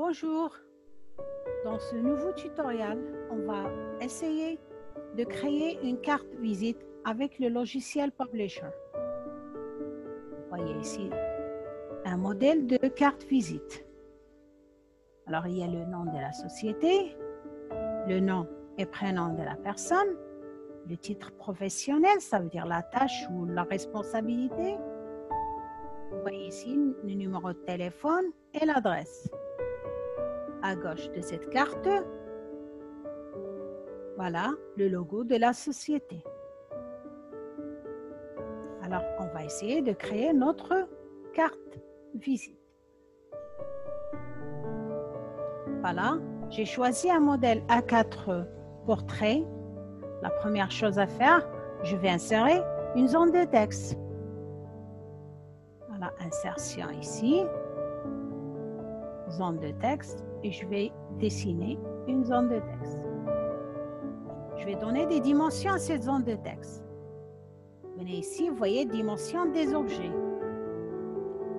Bonjour, dans ce nouveau tutoriel, on va essayer de créer une carte visite avec le logiciel Publisher. Vous voyez ici un modèle de carte visite. Alors, il y a le nom de la société, le nom et prénom de la personne, le titre professionnel, ça veut dire la tâche ou la responsabilité. Vous voyez ici le numéro de téléphone et l'adresse. À gauche de cette carte, voilà le logo de la société. Alors, on va essayer de créer notre carte visite. Voilà, j'ai choisi un modèle A4 portrait. La première chose à faire, je vais insérer une zone de texte. Voilà, insertion ici, zone de texte, et je vais dessiner une zone de texte. Je vais donner des dimensions à cette zone de texte. Venez ici, vous voyez, dimension des objets.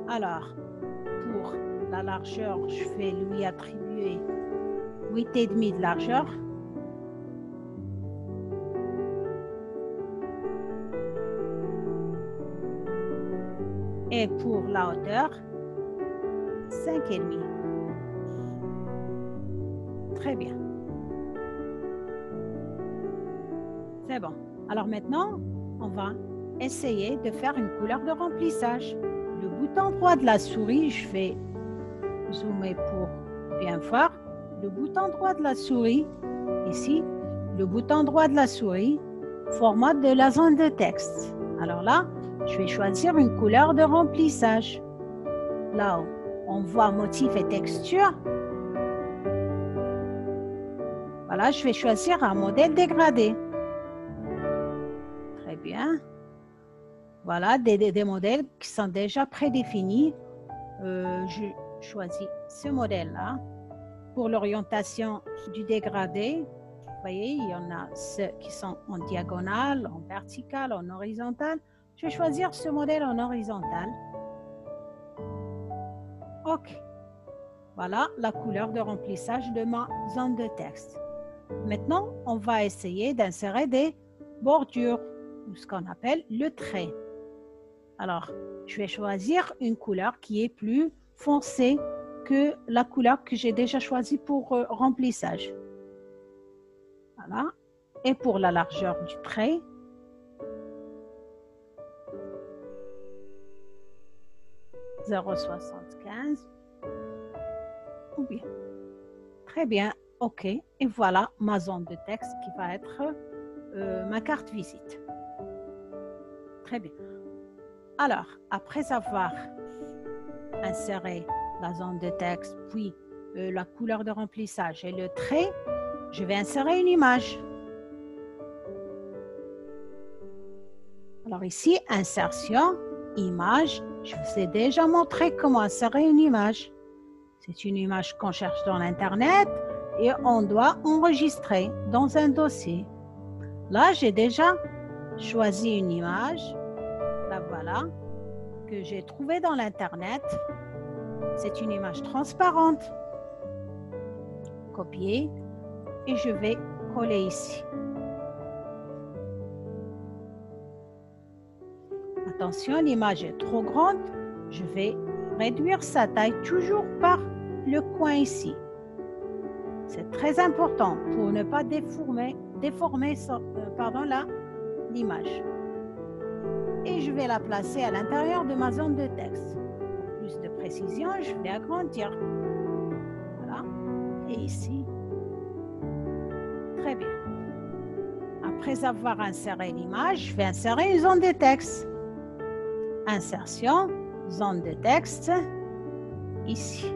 Alors, pour la largeur, je vais lui attribuer 8,5 de largeur. Et pour la hauteur, 5,5. Très bien. C'est bon. Alors maintenant, on va essayer de faire une couleur de remplissage. Le bouton droit de la souris, je vais zoomer pour bien voir. Le bouton droit de la souris, ici, le bouton droit de la souris, format de la zone de texte. Alors là, je vais choisir une couleur de remplissage. Là où on voit motif et texture, voilà, je vais choisir un modèle dégradé. Très bien. Voilà, des modèles qui sont déjà prédéfinis. Je choisis ce modèle-là. Pour l'orientation du dégradé, vous voyez, il y en a ceux qui sont en diagonale, en verticale, en horizontale. Je vais choisir ce modèle en horizontal. OK. Voilà la couleur de remplissage de ma zone de texte. Maintenant, on va essayer d'insérer des bordures, ou ce qu'on appelle le trait. Alors, je vais choisir une couleur qui est plus foncée que la couleur que j'ai déjà choisie pour remplissage. Voilà. Et pour la largeur du trait, « 0,75 » ou bien. Très bien, OK. Et voilà ma zone de texte qui va être ma carte visite. Très bien. Alors, après avoir inséré la zone de texte, puis la couleur de remplissage et le trait, je vais insérer une image. Alors ici, insertion, image. Je vous ai déjà montré comment insérer une image. C'est une image qu'on cherche dans l'Internet et on doit enregistrer dans un dossier. Là, j'ai déjà choisi une image. La voilà, que j'ai trouvée dans l'Internet. C'est une image transparente. Copier et je vais coller ici. Attention, l'image est trop grande. Je vais réduire sa taille toujours par le coin ici. C'est très important pour ne pas déformer l'image. Et je vais la placer à l'intérieur de ma zone de texte. Pour plus de précision, je vais agrandir. Voilà. Et ici. Très bien. Après avoir inséré l'image, je vais insérer une zone de texte. Insertion, zone de texte, ici.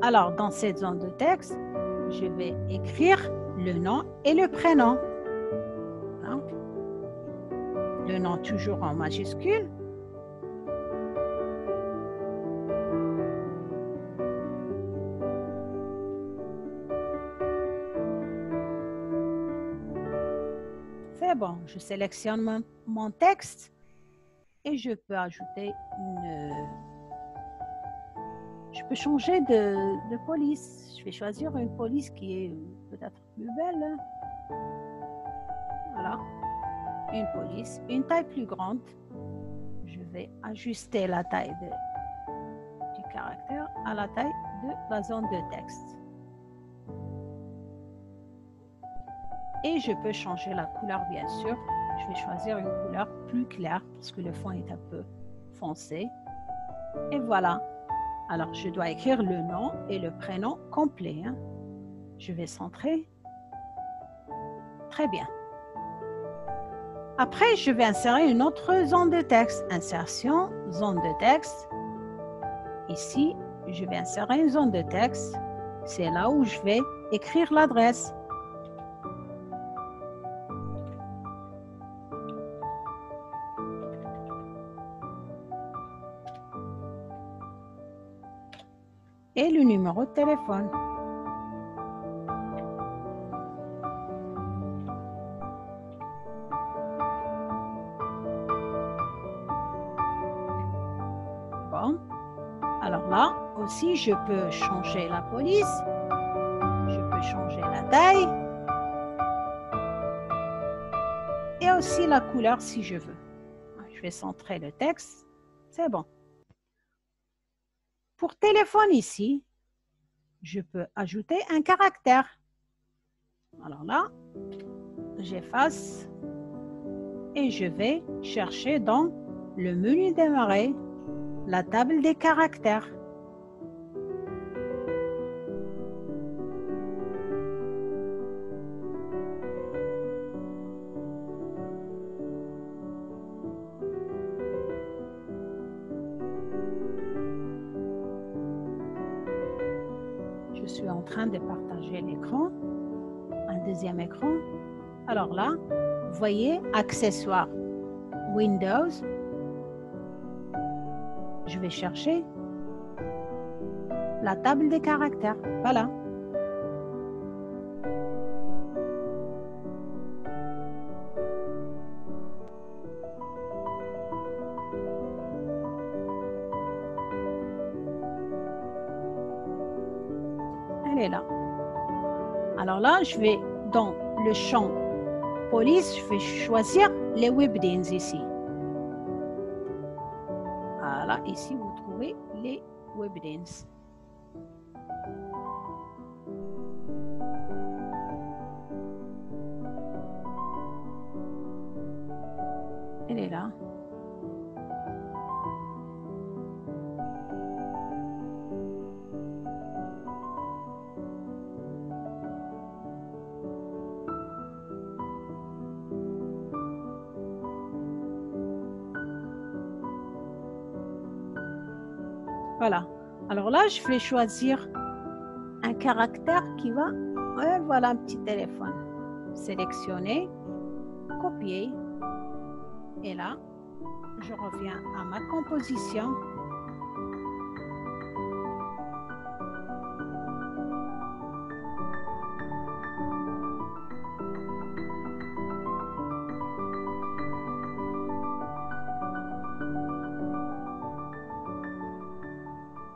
Alors, dans cette zone de texte, je vais écrire le nom et le prénom. Voilà. Le nom toujours en majuscule. C'est bon, je sélectionne mon texte et je peux ajouter je peux changer de police. Je vais choisir une police qui est peut-être plus belle. Voilà, une police, une taille plus grande. Je vais ajuster la taille du caractère à la taille de la zone de texte. Et je peux changer la couleur, bien sûr. Je vais choisir une couleur plus claire parce que le fond est un peu foncé. Et voilà. Alors, je dois écrire le nom et le prénom complet. Je vais centrer. Très bien. Après, je vais insérer une autre zone de texte. Insertion, zone de texte. Ici, je vais insérer une zone de texte. C'est là où je vais écrire l'adresse. Et le numéro de téléphone. Bon, alors là aussi je peux changer la police, je peux changer la taille et aussi la couleur si je veux. Je vais centrer le texte, c'est bon. Pour téléphone ici, je peux ajouter un caractère. Alors là, j'efface et je vais chercher dans le menu démarrer la table des caractères. Je suis en train de partager l'écran, un deuxième écran. Alors là, vous voyez, accessoires, Windows. Je vais chercher la table des caractères. Voilà. Elle est là. Alors là, je vais dans le champ police, je vais choisir les webdins ici. Voilà, ici vous trouvez les webdins. Elle est là. Voilà. Alors là, je vais choisir un caractère qui va... Ouais, voilà un petit téléphone. Sélectionner, copier. Et là, je reviens à ma composition.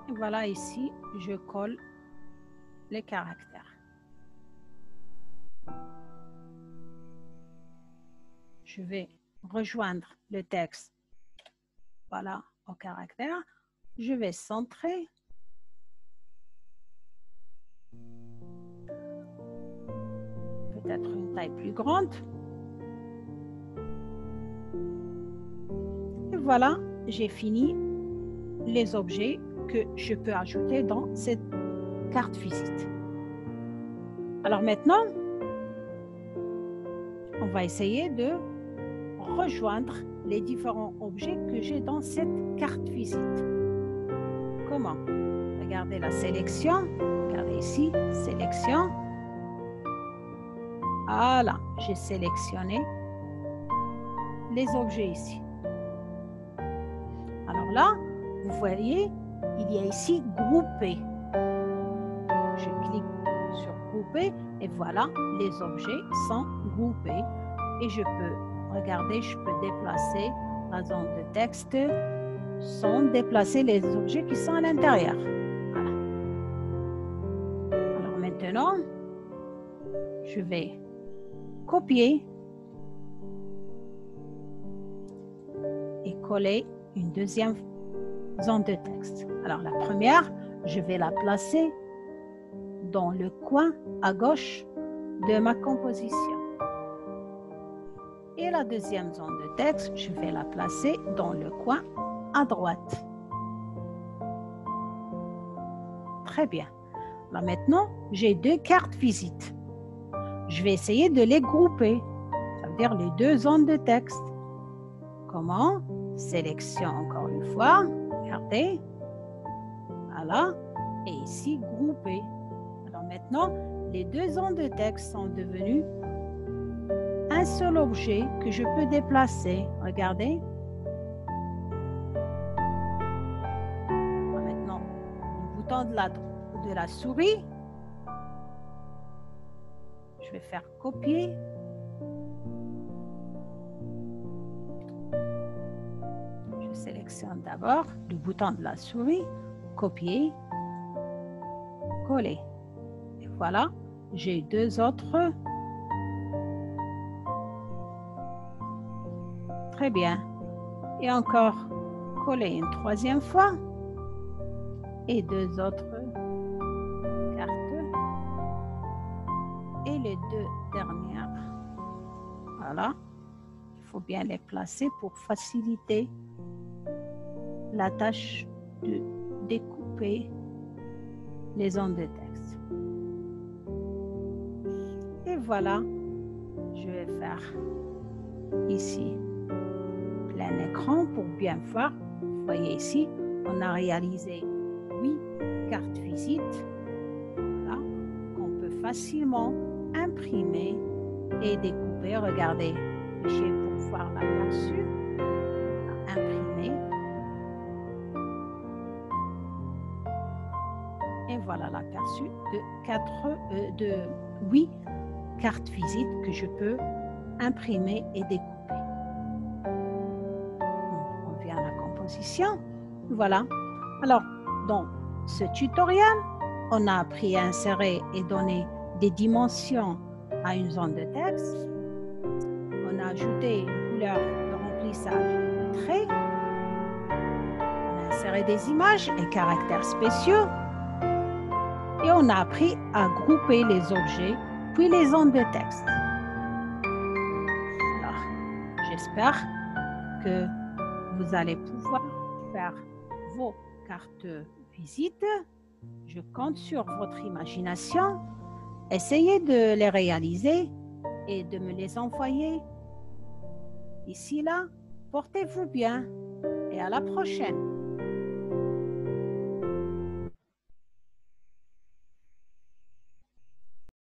Et voilà ici, je colle les caractères. Je vais rejoindre le texte, voilà, au caractère. Je vais centrer. Peut-être une taille plus grande. Et voilà, j'ai fini les objets que je peux ajouter dans cette carte visite. Alors maintenant, on va essayer de rejoindre les différents objets que j'ai dans cette carte visite. Comment? Regardez la sélection. Regardez ici, sélection. Voilà, j'ai sélectionné les objets ici. Alors là, vous voyez, il y a ici grouper. Je clique sur grouper et voilà, les objets sont groupés. Et je peux, regardez, je peux déplacer la zone de texte sans déplacer les objets qui sont à l'intérieur. Voilà. Maintenant, je vais copier et coller une deuxième zone de texte. Alors, la première, je vais la placer dans le coin à gauche de ma composition. Et la deuxième zone de texte, je vais la placer dans le coin à droite. Très bien. Là maintenant, j'ai deux cartes visites. Je vais essayer de les grouper. Ça veut dire les deux zones de texte. Comment? Sélection encore une fois. Regardez. Voilà. Et ici, grouper. Alors maintenant, les deux zones de texte sont devenues un seul objet que je peux déplacer. Regardez. Maintenant, le bouton de la souris. Je vais faire copier. Je sélectionne d'abord le bouton de la souris, copier, coller. Et voilà, j'ai deux autres. Très bien. Et encore coller une troisième fois. Et deux autres cartes. Et les deux dernières. Voilà. Il faut bien les placer pour faciliter la tâche de découper les zones de texte. Et voilà. Je vais faire ici plein écran pour bien voir. Vous voyez ici, on a réalisé 8 cartes visites voilà, qu'on peut facilement imprimer et découper. Regardez, j'ai pour voir l'aperçu, imprimer. Et voilà l'aperçu de 8 cartes visites que je peux imprimer et découper. On revient à la composition. Voilà. Alors, dans ce tutoriel, on a appris à insérer et donner des dimensions à une zone de texte. On a ajouté une couleur de remplissage de traits. On a inséré des images et caractères spéciaux. Et on a appris à grouper les objets, puis les zones de texte. Alors, j'espère que vous allez pouvoir faire vos cartes visite. Je compte sur votre imagination. Essayez de les réaliser et de me les envoyer. D'ici là, portez-vous bien et à la prochaine.